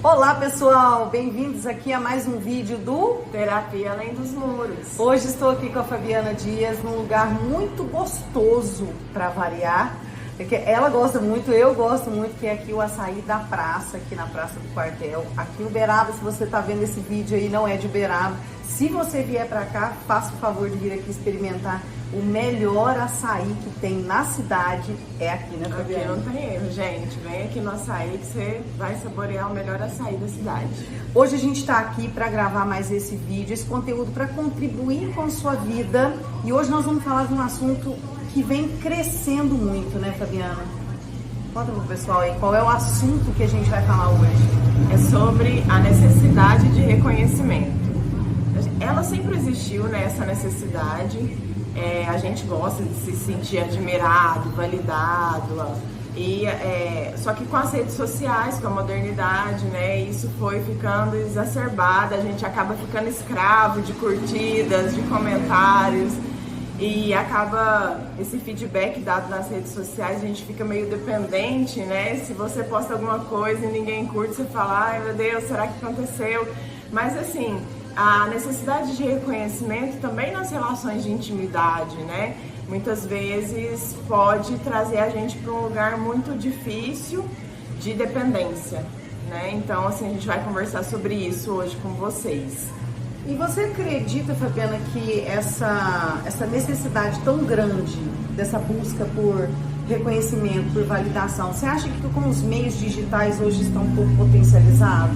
Olá pessoal, bem-vindos aqui a mais um vídeo do Terapia Além dos Muros. Hoje estou aqui com a Fabiana Dias num lugar muito gostoso para variar, porque ela gosta muito, eu gosto muito, que é aqui o açaí da praça, aqui na Praça do Quartel, aqui em Uberaba. Se você está vendo esse vídeo aí, não é de Uberaba, se você vier para cá, faça o favor de vir aqui experimentar. O melhor açaí que tem na cidade é aqui, né, Fabiana? Aqui não tem erro, gente. Vem aqui no açaí que você vai saborear o melhor açaí da cidade. Hoje a gente está aqui para gravar mais esse vídeo, esse conteúdo para contribuir com a sua vida. E hoje nós vamos falar de um assunto que vem crescendo muito, né, Fabiana? Conta pro pessoal aí, qual é o assunto que a gente vai falar hoje? É sobre a necessidade de reconhecimento. Ela sempre existiu, né, essa necessidade. A gente gosta de se sentir admirado, validado, só que com as redes sociais, com a modernidade, né, isso foi ficando exacerbado, a gente acaba ficando escravo de curtidas, de comentários, e acaba esse feedback dado nas redes sociais, a gente fica meio dependente, né? Se você posta alguma coisa e ninguém curte, você fala, ai meu Deus, será que aconteceu? Mas assim, a necessidade de reconhecimento também nas relações de intimidade, né? Muitas vezes pode trazer a gente para um lugar muito difícil de dependência, né? Então, assim, a gente vai conversar sobre isso hoje com vocês. E você acredita, Fabiana, que essa necessidade tão grande dessa busca por reconhecimento, por validação, você acha que com os meios digitais hoje estão um pouco potencializados?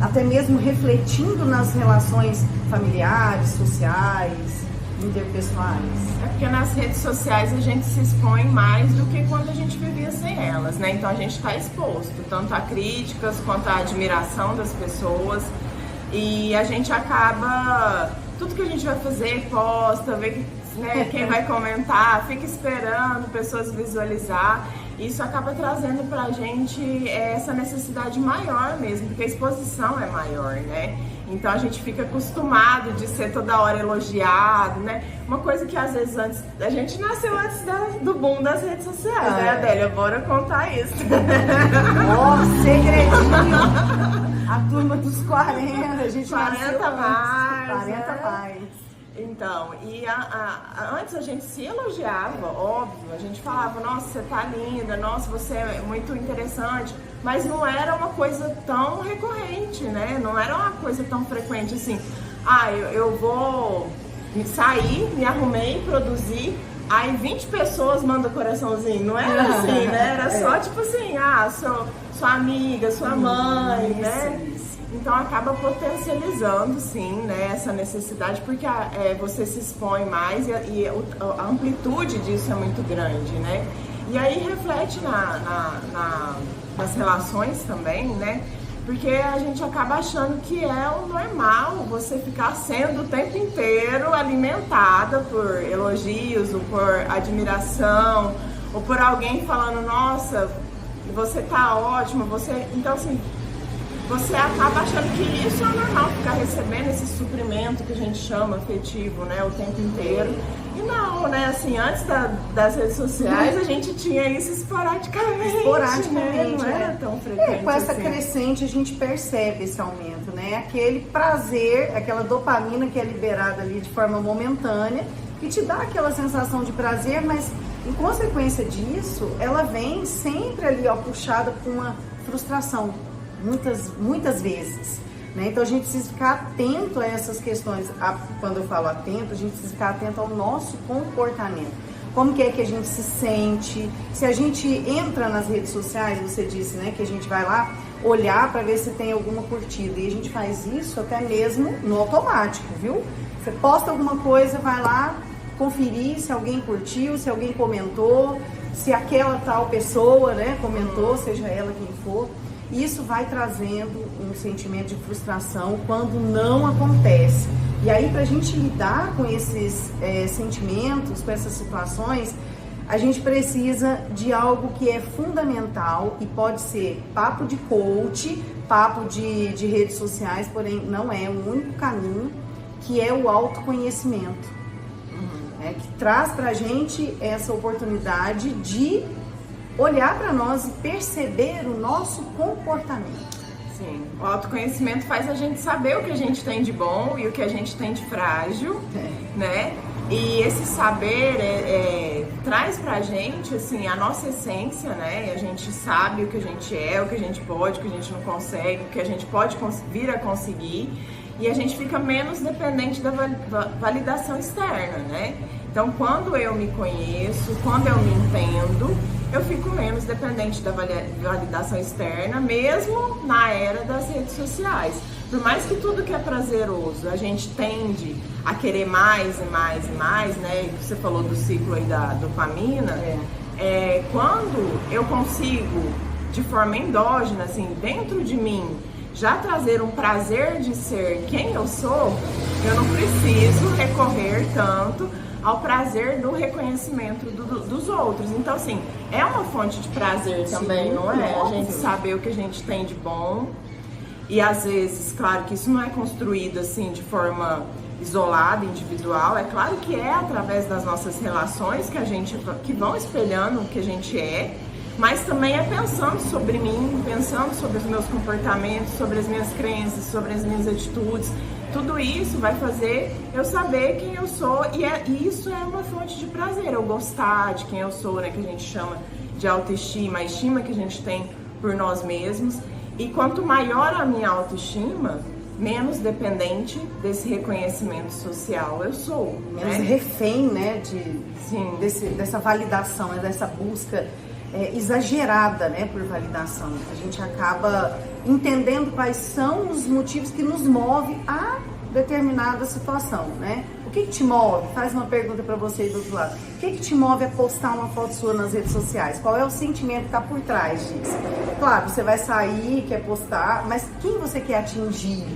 Até mesmo refletindo nas relações familiares, sociais, interpessoais? É porque nas redes sociais a gente se expõe mais do que quando a gente vivia sem elas, né? Então a gente está exposto tanto a críticas quanto a admiração das pessoas, e a gente acaba, tudo que a gente vai fazer, posta, vê né, quem vai comentar, fica esperando pessoas visualizar. Isso acaba trazendo pra gente essa necessidade maior mesmo, porque a exposição é maior, né? Então a gente fica acostumado de ser toda hora elogiado, né? Uma coisa que às vezes antes, a gente nasceu antes do boom das redes sociais, né, Adélia? Bora contar isso. Ó, segredinho! A turma dos 40, a gente 40 mais, 40 mais. Então, antes a gente se elogiava, óbvio, a gente falava, nossa, você tá linda, nossa, você é muito interessante, mas não era uma coisa tão recorrente, né? Não era uma coisa tão frequente assim, eu vou sair, me arrumei, produzi, aí 20 pessoas mandam coraçãozinho, não era assim, né? Era só tipo assim, sua amiga, sua mãe, né? Então acaba potencializando, sim, né, essa necessidade, porque você se expõe mais e a amplitude disso é muito grande, né? E aí reflete nas relações também, né? Porque a gente acaba achando que é o normal você ficar sendo o tempo inteiro alimentada por elogios, ou por admiração, ou por alguém falando, nossa, você tá ótima, então assim, você acaba achando que isso é normal, ficar recebendo esse suprimento que a gente chama afetivo, né, o tempo inteiro. E não, né, assim, antes das redes sociais a gente tinha isso esporadicamente, né? Não era tão frequente. Com essa assim. crescente a gente percebe esse aumento, né? Aquele prazer, aquela dopamina que é liberada ali de forma momentânea, que te dá aquela sensação de prazer, mas em consequência disso, ela vem sempre ali, ó, puxada por uma frustração. Muitas vezes, né? Então a gente precisa ficar atento a essas questões. Quando eu falo atento, a gente precisa ficar atento ao nosso comportamento. Como que é que a gente se sente? Se a gente entra nas redes sociais, você disse, né, que a gente vai lá olhar para ver se tem alguma curtida, e a gente faz isso até mesmo no automático, viu? Você posta alguma coisa, vai lá conferir se alguém curtiu, se alguém comentou, se aquela tal pessoa, né, comentou, seja ela quem for. Isso vai trazendo um sentimento de frustração quando não acontece. E aí, para a gente lidar com esses sentimentos, com essas situações, a gente precisa de algo que é fundamental e pode ser papo de coach, papo de redes sociais, porém não é o único caminho, que é o autoconhecimento. Que traz para a gente essa oportunidade de olhar para nós e perceber o nosso comportamento. Sim, o autoconhecimento faz a gente saber o que a gente tem de bom e o que a gente tem de frágil, né? E esse saber traz pra gente, assim, a nossa essência, né? E a gente sabe o que a gente é, o que a gente pode, o que a gente não consegue, o que a gente pode vir a conseguir. E a gente fica menos dependente da validação externa, né? Então, quando eu me conheço, quando eu me entendo, eu fico menos dependente da validação externa, mesmo na era das redes sociais. Por mais que tudo que é prazeroso, a gente tende a querer mais e mais e mais, né? Você falou do ciclo aí da dopamina. Quando eu consigo, de forma endógena, assim, dentro de mim, já trazer um prazer de ser quem eu sou, eu não preciso recorrer tanto ao prazer do reconhecimento dos outros. Então, assim, é uma fonte de prazer também, não é? A gente saber o que a gente tem de bom. E às vezes, claro que isso não é construído assim de forma isolada, individual. É claro que é através das nossas relações que vão espelhando o que a gente é, mas também é pensando sobre mim, pensando sobre os meus comportamentos, sobre as minhas crenças, sobre as minhas atitudes. Tudo isso vai fazer eu saber quem eu sou e isso é uma fonte de prazer, eu gostar de quem eu sou, né, que a gente chama de autoestima, a estima que a gente tem por nós mesmos. E quanto maior a minha autoestima, menos dependente desse reconhecimento social eu sou. Menos refém, né, dessa validação, né, dessa busca exagerada, né, por validação. A gente acaba entendendo quais são os motivos que nos movem a determinada situação, né? O que te move? Faz uma pergunta para você aí do outro lado. O que te move a postar uma foto sua nas redes sociais? Qual é o sentimento que está por trás disso? Claro, você vai sair, quer postar, mas quem você quer atingir?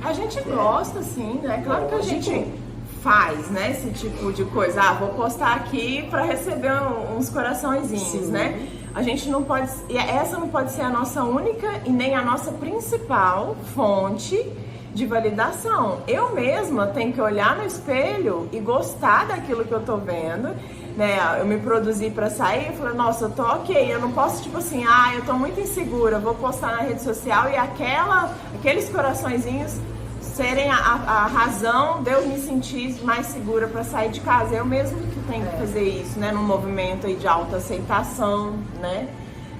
A gente gosta, sim, né? Claro que a gente faz, né, esse tipo de coisa. Vou postar aqui para receber uns coraçõezinhos, sim, né? A gente não pode, essa não pode ser a nossa única e nem a nossa principal fonte de validação. Eu mesma tenho que olhar no espelho e gostar daquilo que eu tô vendo, né? Eu me produzi para sair e falei, nossa, eu tô ok, eu não posso, tipo assim, eu tô muito insegura, vou postar na rede social e aqueles coraçõezinhos serem a razão de eu me sentir mais segura para sair de casa. Eu mesmo que tenho que fazer isso, né? Num movimento aí de autoaceitação, né?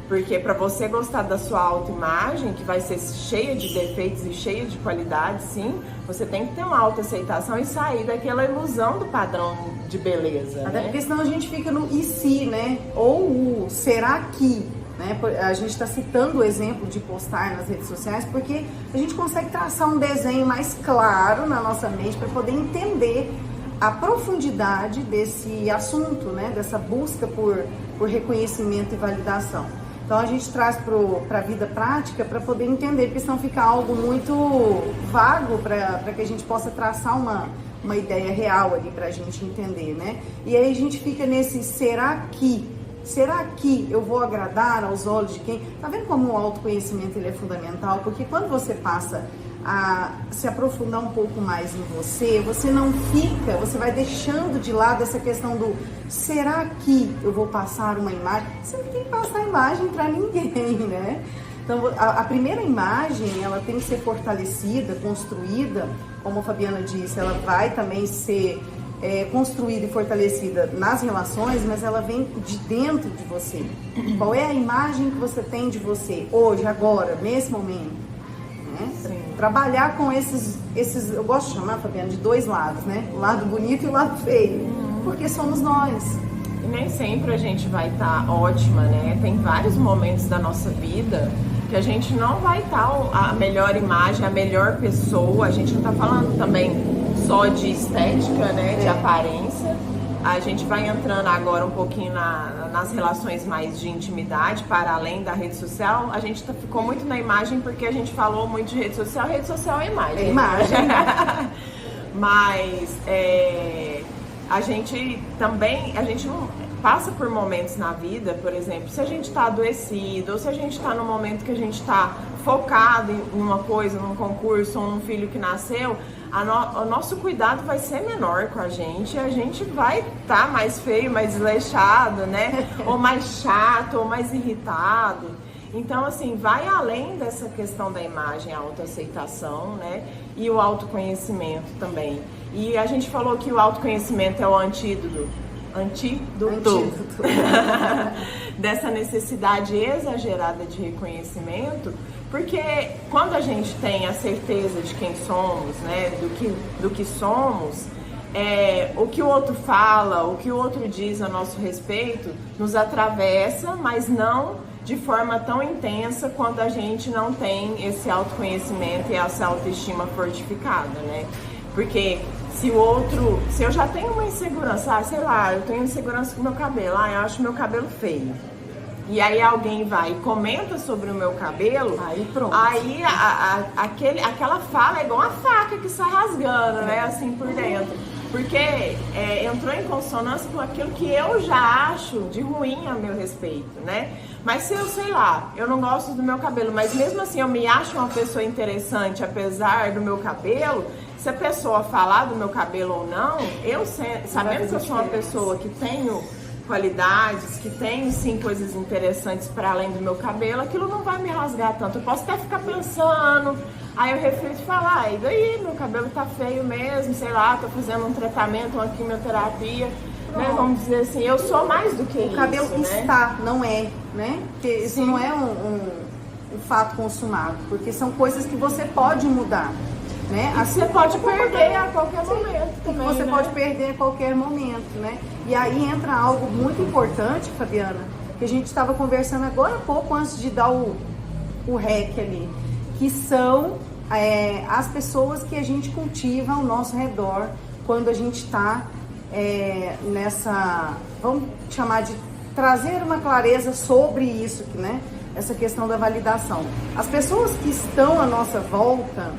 Porque para você gostar da sua autoimagem, que vai ser cheia de defeitos e cheia de qualidades, sim, você tem que ter uma autoaceitação e sair daquela ilusão do padrão de beleza. Até né? Porque senão a gente fica no e se, né? Ou o será que, né? A gente está citando o exemplo de postar nas redes sociais porque a gente consegue traçar um desenho mais claro na nossa mente para poder entender a profundidade desse assunto, né? Dessa busca por reconhecimento e validação. Então a gente traz para a vida prática para poder entender, porque senão fica algo muito vago para que a gente possa traçar uma ideia real ali para a gente entender, né? E aí a gente fica nesse será que eu vou agradar aos olhos de quem? Tá vendo como o autoconhecimento ele é fundamental? Porque quando você passa a se aprofundar um pouco mais em você não fica, você vai deixando de lado essa questão do será que eu vou passar uma imagem? Você não tem que passar imagem para ninguém, né? Então a primeira imagem ela tem que ser fortalecida, construída, como a Fabiana disse, ela vai também ser construída e fortalecida nas relações, mas ela vem de dentro de você. Qual é a imagem que você tem de você hoje, agora, nesse momento? Né? Trabalhar com esses, eu gosto de chamar, Fabiana, de dois lados, né? O lado bonito e o lado feio, porque somos nós. E nem sempre a gente vai estar ótima, né? Tem vários momentos da nossa vida que a gente não vai estar a melhor imagem, a melhor pessoa. A gente não está falando também só de estética, né? De aparência. A gente vai entrando agora um pouquinho nas relações mais de intimidade, para além da rede social. A gente ficou muito na imagem porque a gente falou muito de rede social é imagem. É imagem. Mas a gente não passa por momentos na vida, por exemplo, se a gente está adoecido, ou se a gente está num momento que a gente está focado em uma coisa, num concurso ou num filho que nasceu, o nosso cuidado vai ser menor com a gente vai estar mais feio, mais desleixado, né? Ou mais chato, ou mais irritado. Então, assim, vai além dessa questão da imagem, a autoaceitação, né? E o autoconhecimento também. E a gente falou que o autoconhecimento é o antídoto dessa necessidade exagerada de reconhecimento, porque quando a gente tem a certeza de quem somos, né, do que somos, o que o outro fala, o que o outro diz a nosso respeito, nos atravessa, mas não de forma tão intensa quando a gente não tem esse autoconhecimento e essa autoestima fortificada, né? Porque se eu já tenho uma insegurança, sei lá, eu tenho insegurança com o meu cabelo, eu acho meu cabelo feio. E aí alguém vai e comenta sobre o meu cabelo, aí pronto. Aí aquela fala é igual uma faca que sai rasgando, né, assim por dentro. Porque entrou em consonância com aquilo que eu já acho de ruim a meu respeito, né? Mas se eu, sei lá, eu não gosto do meu cabelo, mas mesmo assim eu me acho uma pessoa interessante apesar do meu cabelo, se a pessoa falar do meu cabelo ou não, eu sabendo que eu sou uma pessoa que tenho qualidades, que tenho sim coisas interessantes para além do meu cabelo, aquilo não vai me rasgar tanto. Eu posso até ficar pensando, aí eu reflito e falo, e daí, meu cabelo tá feio mesmo, sei lá, tô fazendo um tratamento, uma quimioterapia, né? Vamos dizer assim, eu sou mais do que isso. O cabelo né? está, não é, né? Porque isso não é um fato consumado, porque são coisas que você pode mudar. Né? Assim, você pode perder a qualquer momento também, você né? pode perder a qualquer momento, né? E aí entra algo muito importante, Fabiana, que a gente estava conversando agora há pouco, antes de dar o REC ali, que são as pessoas que a gente cultiva ao nosso redor quando a gente está nessa, vamos chamar de trazer uma clareza sobre isso, né? Essa questão da validação. As pessoas que estão à nossa volta,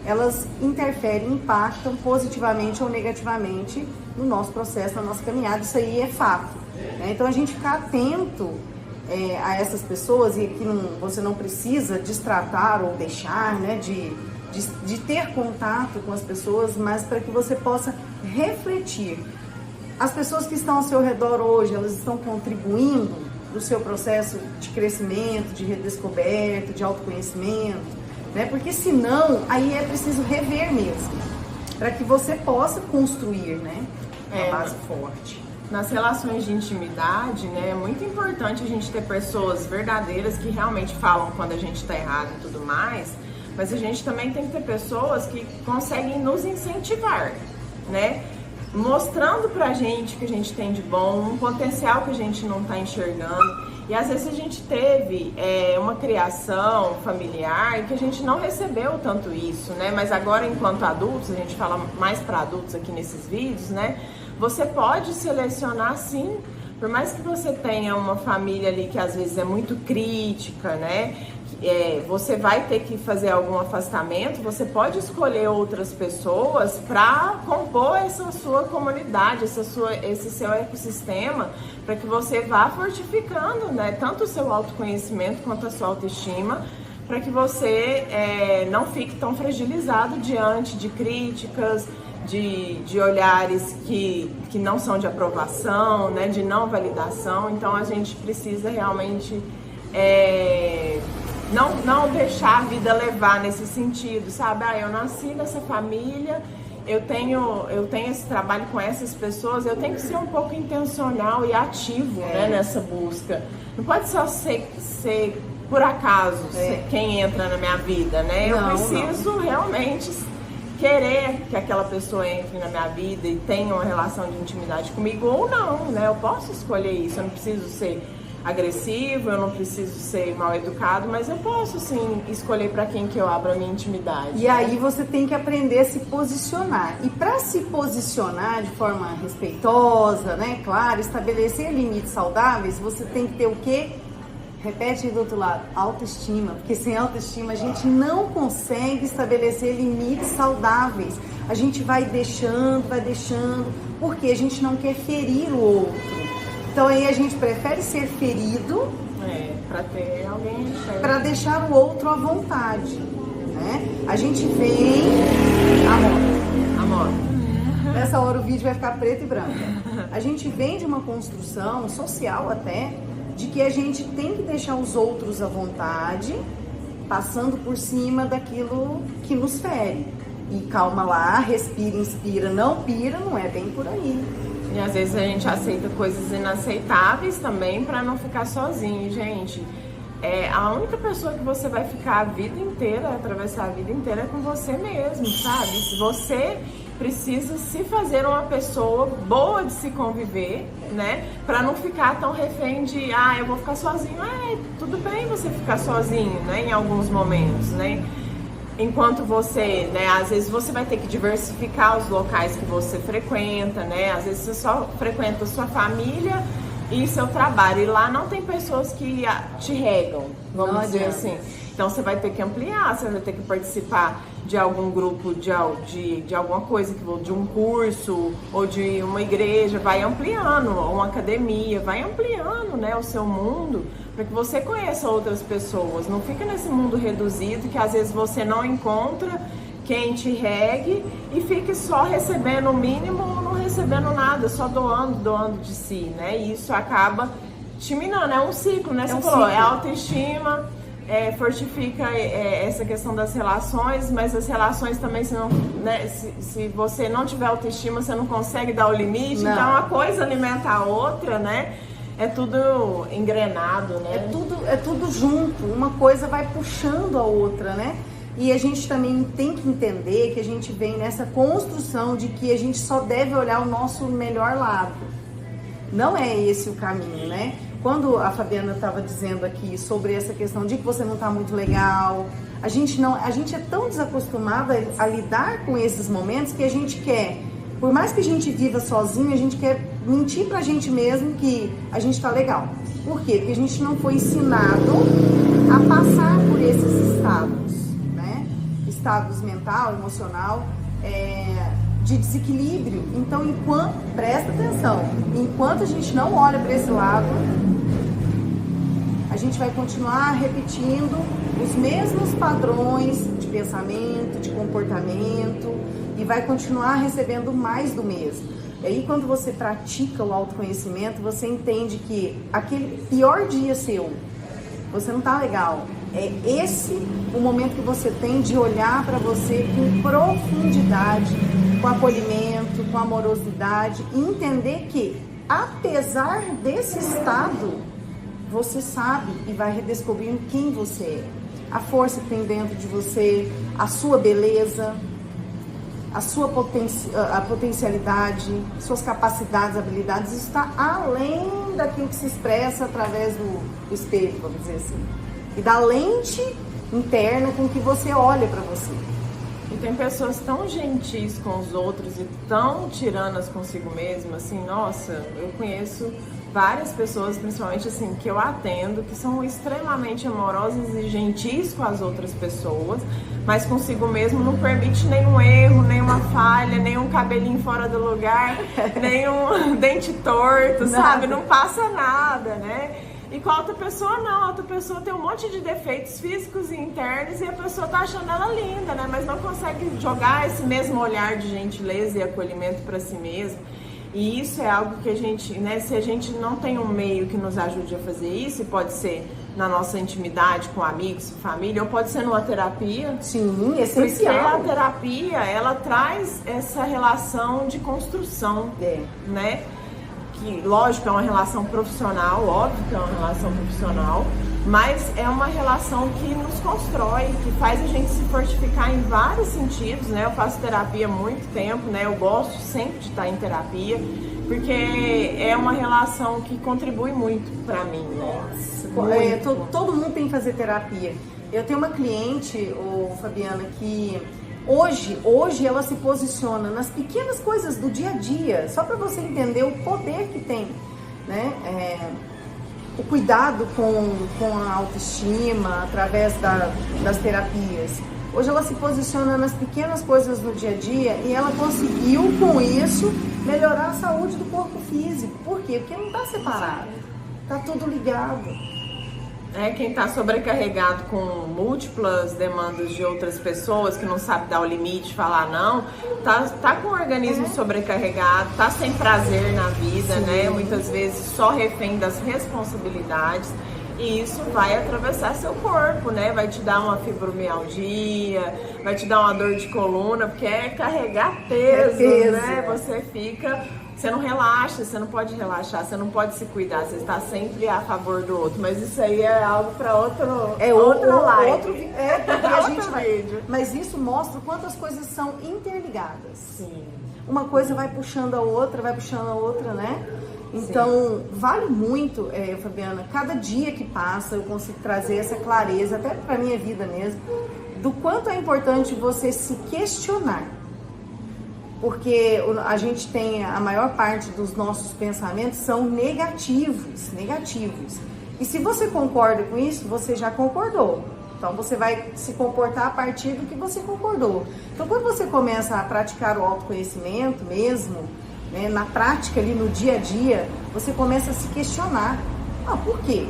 elas interferem, impactam positivamente ou negativamente no nosso processo, na nossa caminhada, isso aí é fato. Né? Então a gente ficar atento a essas pessoas, e que você não precisa destratar ou deixar, né, de ter contato com as pessoas, mas para que você possa refletir. As pessoas que estão ao seu redor hoje, elas estão contribuindo para o seu processo de crescimento, de redescoberta, de autoconhecimento, né? Porque senão, aí é preciso rever mesmo, para que você possa construir, né, uma base forte. Nas relações de intimidade, né, é muito importante a gente ter pessoas verdadeiras que realmente falam quando a gente está errado e tudo mais, mas a gente também tem que ter pessoas que conseguem nos incentivar, né? Mostrando pra gente que a gente tem de bom, um potencial que a gente não tá enxergando. E às vezes a gente teve uma criação familiar que a gente não recebeu tanto isso, né? Mas agora, enquanto adultos, a gente fala mais para adultos aqui nesses vídeos, né? Você pode selecionar, sim, por mais que você tenha uma família ali que às vezes é muito crítica, né? Você vai ter que fazer algum afastamento, você pode escolher outras pessoas para compor essa sua comunidade, esse seu ecossistema, para que você vá fortificando, né, tanto o seu autoconhecimento quanto a sua autoestima, para que você não fique tão fragilizado diante de críticas, de olhares que não são de aprovação, né, de não validação. Então a gente precisa realmente não deixar a vida levar nesse sentido, sabe? Eu nasci nessa família, eu tenho esse trabalho com essas pessoas, eu tenho que ser um pouco intencional e ativo, né, nessa busca. Não pode só ser por acaso quem entra na minha vida, né? Eu preciso realmente querer que aquela pessoa entre na minha vida e tenha uma relação de intimidade comigo ou não, né? Eu posso escolher isso, eu não preciso ser agressivo, eu não preciso ser mal educado, mas eu posso sim escolher para quem que eu abro a minha intimidade. E aí você tem que aprender a se posicionar. E para se posicionar de forma respeitosa, né, claro, estabelecer limites saudáveis, você tem que ter o quê? Repete aí do outro lado, autoestima. Porque sem autoestima a gente não consegue estabelecer limites saudáveis. A gente vai deixando, porque a gente não quer ferir o outro. Então aí a gente prefere ser ferido para ter alguém para deixar o outro à vontade, né? A gente vem amor. Nessa hora o vídeo vai ficar preto e branco. A gente vem de uma construção social até de que a gente tem que deixar os outros à vontade, passando por cima daquilo que nos fere. E calma lá, respira, inspira, não pira, não é bem por aí. E às vezes a gente aceita coisas inaceitáveis também para não ficar sozinho, gente. A única pessoa que você vai ficar a vida inteira, atravessar a vida inteira é com você mesmo, sabe? Você precisa se fazer uma pessoa boa de se conviver, né? Para não ficar tão refém de, eu vou ficar sozinho. Tudo bem você ficar sozinho, né? Em alguns momentos, né? Enquanto você, né? Às vezes você vai ter que diversificar os locais que você frequenta, né? Às vezes você só frequenta sua família e seu trabalho, e lá não tem pessoas que te regam, vamos dizer assim. Então você vai ter que ampliar, você vai ter que participar de algum grupo, de alguma coisa, de um curso, ou de uma igreja, vai ampliando, ou uma academia, vai ampliando, né, o seu mundo, para que você conheça outras pessoas. Não fica nesse mundo reduzido, que às vezes você não encontra quem te regue e fique só recebendo o mínimo ou não recebendo nada, só doando de si, né? E isso acaba te minando, é um ciclo, né? Você falou, é autoestima, fortifica essa questão das relações, mas as relações também, se você não tiver autoestima, você não consegue dar o limite, não. Então uma coisa alimenta a outra, né? É tudo engrenado, né? É tudo junto, uma coisa vai puxando a outra, né? E a gente também tem que entender que a gente vem nessa construção de que a gente só deve olhar o nosso melhor lado. Não é esse o caminho, né? Quando a Fabiana estava dizendo aqui sobre essa questão de que você não está muito legal, a gente é tão desacostumada a lidar com esses momentos que a gente quer, por mais que a gente viva sozinho, a gente quer mentir pra gente mesmo que a gente está legal. Por quê? Porque a gente não foi ensinado a passar por esses estados. Estados mental, emocional, de desequilíbrio. Então, presta atenção, enquanto a gente não olha para esse lado, a gente vai continuar repetindo os mesmos padrões de pensamento, de comportamento, e vai continuar recebendo mais do mesmo. E aí, quando você pratica o autoconhecimento, você entende que aquele pior dia seu, você não tá legal. É esse o momento que você tem de olhar para você com profundidade, com acolhimento, com amorosidade e entender que, apesar desse estado, você sabe e vai redescobrindo quem você é. A força que tem dentro de você, a sua beleza, a sua potencialidade, suas capacidades, habilidades, isso está além daquilo que se expressa através do espelho, vamos dizer assim. E da lente interna com que você olha para você. E tem pessoas tão gentis com os outros e tão tiranas consigo mesma, assim, nossa, eu conheço várias pessoas, principalmente assim, que eu atendo, que são extremamente amorosas e gentis com as outras pessoas, mas consigo mesmo não permite nenhum erro, nenhuma falha, nenhum cabelinho fora do lugar, nenhum dente torto, sabe? Não passa nada, né? E com a outra pessoa não, a outra pessoa tem um monte de defeitos físicos e internos e a pessoa tá achando ela linda, né? Mas não consegue jogar esse mesmo olhar de gentileza e acolhimento para si mesmo. E isso é algo que a gente, né? Se a gente não tem um meio que nos ajude a fazer isso, pode ser na nossa intimidade com amigos, família, ou pode ser numa terapia. Sim, essencial. Porque a terapia, ela traz essa relação de construção, né? Que, lógico, é uma relação profissional, óbvio que é uma relação profissional, mas é uma relação que nos constrói, que faz a gente se fortificar em vários sentidos, né? Eu faço terapia há muito tempo, né? Eu gosto sempre de estar em terapia, porque é uma relação que contribui muito para mim, né? Todo mundo tem que fazer terapia. Eu tenho uma cliente, Fabiana, que Hoje ela se posiciona nas pequenas coisas do dia a dia, só para você entender o poder que tem, né? O cuidado com a autoestima através das terapias. Hoje ela se posiciona nas pequenas coisas do dia a dia e ela conseguiu com isso melhorar a saúde do corpo físico. Por quê? Porque não está separado, está tudo ligado. Quem está sobrecarregado com múltiplas demandas de outras pessoas, que não sabe dar o limite, falar não, tá com o organismo sobrecarregado, tá sem prazer na vida, né? Muitas vezes só refém das responsabilidades. E isso vai atravessar seu corpo, né? Vai te dar uma fibromialgia, vai te dar uma dor de coluna, porque é carregar peso, né? Você não relaxa, você não pode relaxar, você não pode se cuidar, você está sempre a favor do outro. Mas isso aí é algo para outra live. Vídeo. Mas isso mostra quantas coisas são interligadas. Sim. Uma coisa vai puxando a outra, né? Então, vale muito, Fabiana, cada dia que passa eu consigo trazer essa clareza, até para minha vida mesmo, do quanto é importante você se questionar. Porque a gente tem, a maior parte dos nossos pensamentos são negativos. E se você concorda com isso, você já concordou. Então, você vai se comportar a partir do que você concordou. Então, quando você começa a praticar o autoconhecimento mesmo, né, na prática ali no dia a dia, você começa a se questionar. Por quê?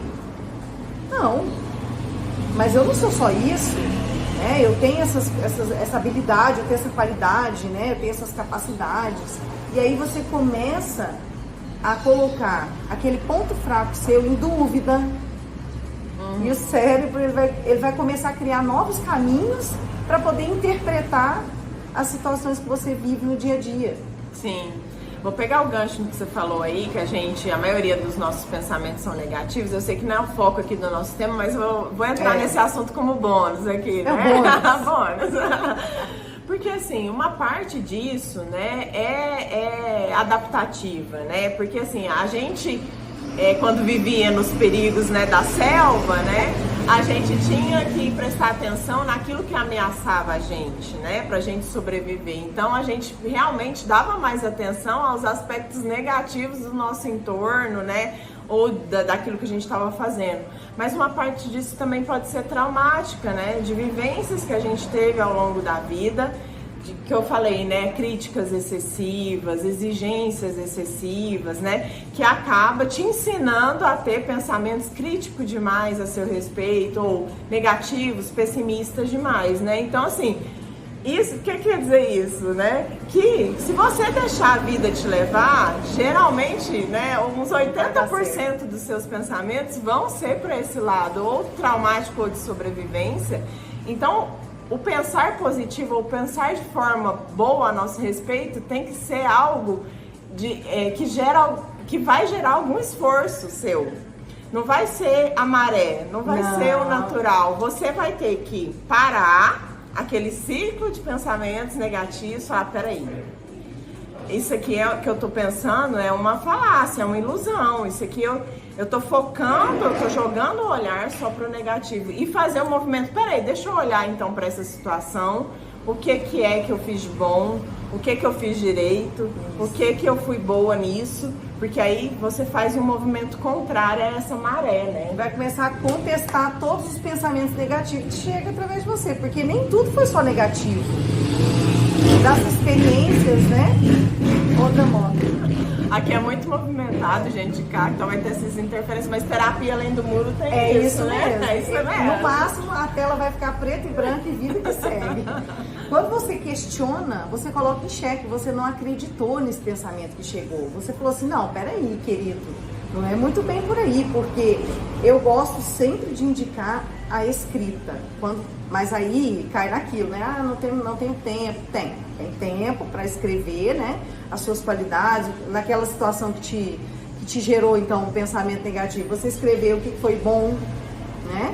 Não, mas eu não sou só isso, né? Eu tenho essa habilidade, eu tenho essa qualidade, né? Eu tenho essas capacidades. E aí você começa a colocar aquele ponto fraco seu em dúvida. E o cérebro ele vai começar a criar novos caminhos para poder interpretar as situações que você vive no dia a dia. Sim. Vou pegar o gancho que você falou aí, que a maioria dos nossos pensamentos são negativos. Eu sei que não é o foco aqui do nosso tema, mas eu vou entrar nesse assunto como bônus aqui, né? Bônus. Porque assim, uma parte disso, né, é adaptativa, né? Porque assim, a gente, quando vivia nos perigos, né, da selva, né, a gente tinha que prestar atenção naquilo que ameaçava a gente, né, pra gente sobreviver. Então a gente realmente dava mais atenção aos aspectos negativos do nosso entorno, né, ou daquilo que a gente estava fazendo. Mas uma parte disso também pode ser traumática, né, de vivências que a gente teve ao longo da vida, que eu falei, né, críticas excessivas, exigências excessivas, né, que acaba te ensinando a ter pensamentos críticos demais a seu respeito, ou negativos, pessimistas demais, né, então assim, isso, o que quer dizer isso, né, que se você deixar a vida te levar, geralmente, né, uns 80% dos seus pensamentos vão ser para esse lado, ou traumático ou de sobrevivência. Então, o pensar positivo ou pensar de forma boa a nosso respeito tem que ser algo que vai gerar algum esforço seu. Não vai ser a maré, não vai ser o natural. Você vai ter que parar aquele ciclo de pensamentos negativos e falar, peraí, isso aqui que eu tô pensando é uma falácia, é uma ilusão. Isso aqui eu tô focando, eu tô jogando o olhar só pro negativo. E fazer um movimento, peraí, deixa eu olhar então para essa situação, o que é que eu fiz de bom, o que eu fiz direito, o que eu fui boa nisso. Porque aí você faz um movimento contrário a essa maré, né? Vai começar a contestar todos os pensamentos negativos que chegam através de você, porque nem tudo foi só negativo. Das experiências, né? Outra moto. Aqui é muito movimentado, gente, de carro, então vai ter essas interferências, mas terapia além do muro tem isso, né? Mesmo. É isso mesmo. No máximo, a tela vai ficar preta e branca e vida que segue. Quando você questiona, você coloca em xeque, você não acreditou nesse pensamento que chegou. Você falou assim, não, peraí, querido, não é muito bem por aí, porque eu gosto sempre de indicar a escrita, mas aí cai naquilo, né? Não tenho tempo. Tem tempo para escrever, né? As suas qualidades, naquela situação que te gerou, então, um pensamento negativo. Você escreveu o que foi bom, né?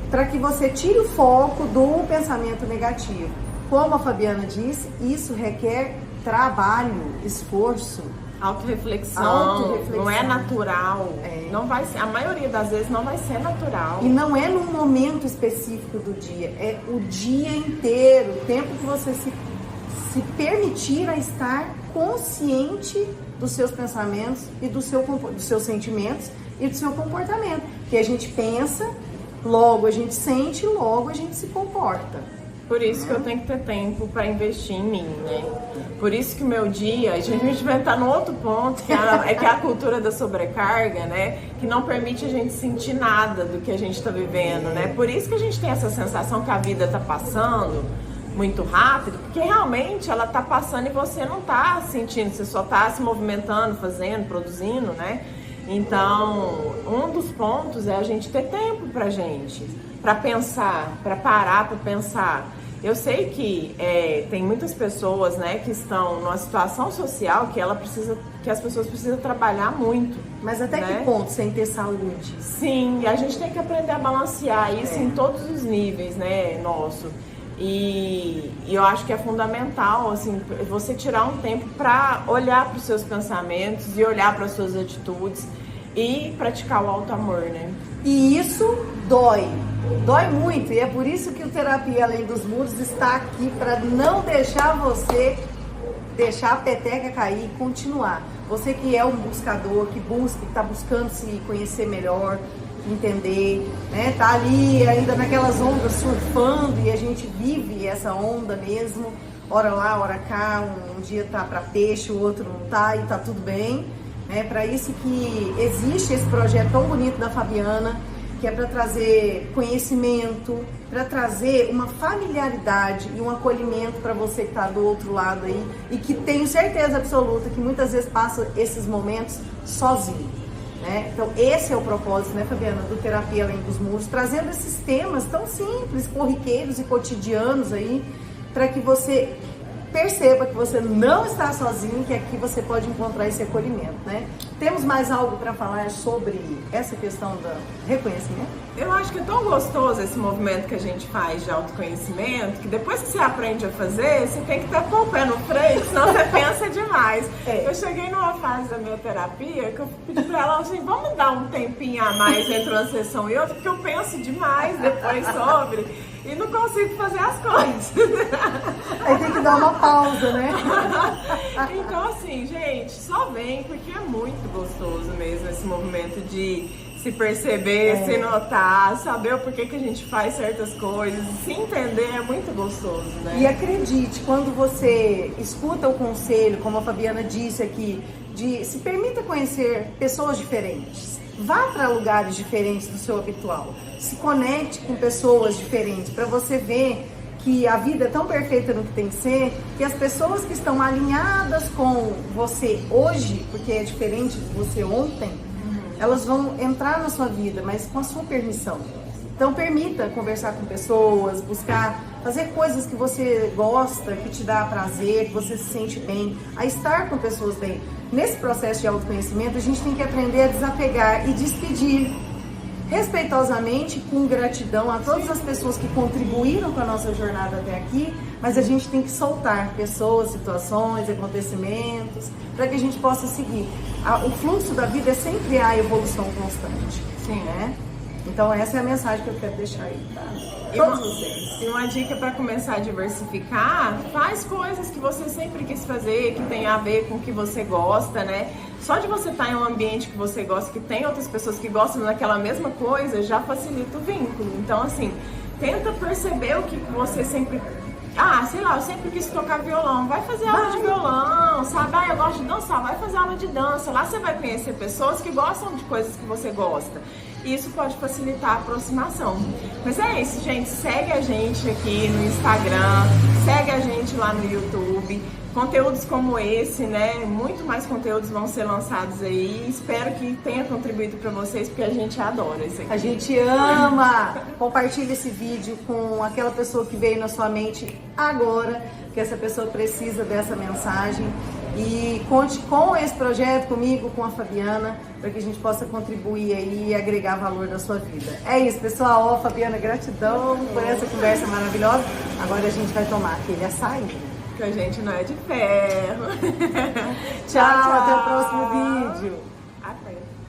Para que você tire o foco do pensamento negativo. Como a Fabiana disse, isso requer trabalho, esforço. Autoreflexão, não é natural, não vai ser, a maioria das vezes não vai ser natural. E não é num momento específico do dia, é o dia inteiro, o tempo que você se permitir a estar consciente dos seus pensamentos e dos seus sentimentos e do seu comportamento. Que a gente pensa, logo a gente sente, logo a gente se comporta. Por isso que eu tenho que ter tempo para investir em mim, né? Por isso que o meu dia, a gente vai estar no outro ponto, que é a cultura da sobrecarga, né? Que não permite a gente sentir nada do que a gente está vivendo, né? Por isso que a gente tem essa sensação que a vida está passando muito rápido, porque realmente ela está passando e você não está sentindo, você só está se movimentando, fazendo, produzindo, né? Então, um dos pontos é a gente ter tempo pra gente, para pensar, para parar para pensar. Eu sei que tem muitas pessoas, né, que estão numa situação social que as pessoas precisam trabalhar muito. Mas até né? que ponto sem ter saúde? Sim, a gente tem que aprender a balancear isso em todos os níveis, né, nosso. E eu acho que é fundamental, assim, você tirar um tempo para olhar para os seus pensamentos e olhar para as suas atitudes e praticar o auto-amor, né? E isso dói muito, e é por isso que o Terapia Além dos Muros está aqui, para não deixar você deixar a peteca cair e continuar. Você que é um buscador, que está buscando se conhecer melhor, entender, né? Tá ali ainda naquelas ondas surfando, e a gente vive essa onda mesmo, hora lá, hora cá, um dia tá para peixe, o outro não tá, e tá tudo bem. É para isso que existe esse projeto tão bonito da Fabiana, que é para trazer conhecimento, para trazer uma familiaridade e um acolhimento para você que está do outro lado aí e que tenho certeza absoluta que muitas vezes passa esses momentos sozinho, né? Então esse é o propósito, né, Fabiana, do Terapia Além dos Muros, trazendo esses temas tão simples, corriqueiros e cotidianos aí, para que você perceba que você não está sozinho, que aqui você pode encontrar esse acolhimento, né? Temos mais algo para falar sobre essa questão do reconhecimento? Eu acho que é tão gostoso esse movimento que a gente faz de autoconhecimento, que depois que você aprende a fazer, você tem que ter pôr o pé no freio, senão você pensa demais. Eu cheguei numa fase da minha terapia que eu pedi para ela assim, vamos dar um tempinho a mais entre uma sessão e outra, porque eu penso demais depois sobre e não consigo fazer as coisas. Aí tem que dar uma pausa, né? Então assim, gente, só vem porque é muito gostoso mesmo esse movimento de se perceber, se notar, saber o porquê que a gente faz certas coisas, se entender é muito gostoso, né? E acredite, quando você escuta o conselho, como a Fabiana disse aqui, de se permita conhecer pessoas diferentes. Vá para lugares diferentes do seu habitual. Se conecte com pessoas diferentes para você ver que a vida é tão perfeita no que tem que ser, que as pessoas que estão alinhadas com você hoje, porque é diferente de você ontem, elas vão entrar na sua vida, mas com a sua permissão. Então permita conversar com pessoas, buscar fazer coisas que você gosta, que te dá prazer, que você se sente bem, a estar com pessoas bem. Nesse processo de autoconhecimento, a gente tem que aprender a desapegar e despedir respeitosamente, com gratidão a todas as pessoas que contribuíram com a nossa jornada até aqui, mas a gente tem que soltar pessoas, situações, acontecimentos, para que a gente possa seguir. O fluxo da vida é sempre a evolução constante. Sim. Né? Então essa é a mensagem que eu quero deixar aí, tá? E uma dica para começar a diversificar, faz coisas que você sempre quis fazer, que tem a ver com o que você gosta, né? Só de você estar em um ambiente que você gosta, que tem outras pessoas que gostam daquela mesma coisa, já facilita o vínculo. Então, assim, tenta perceber o que você sempre... sei lá, eu sempre quis tocar violão. Vai fazer aula de violão, sabe? Eu gosto de dançar. Vai fazer aula de dança. Lá você vai conhecer pessoas que gostam de coisas que você gosta. Isso pode facilitar a aproximação. Mas é isso, gente. Segue a gente aqui no Instagram. Segue a gente lá no YouTube. Conteúdos como esse, né? Muito mais conteúdos vão ser lançados aí. Espero que tenha contribuído para vocês, porque a gente adora isso aqui. A gente ama! Compartilhe esse vídeo com aquela pessoa que veio na sua mente agora, que essa pessoa precisa dessa mensagem. E conte com esse projeto, comigo, com a Fabiana, para que a gente possa contribuir aí e agregar valor na sua vida. É isso, pessoal. Fabiana, gratidão por essa conversa maravilhosa. Agora a gente vai tomar aquele açaí. Que a gente não é de ferro. Tchau, até o próximo vídeo.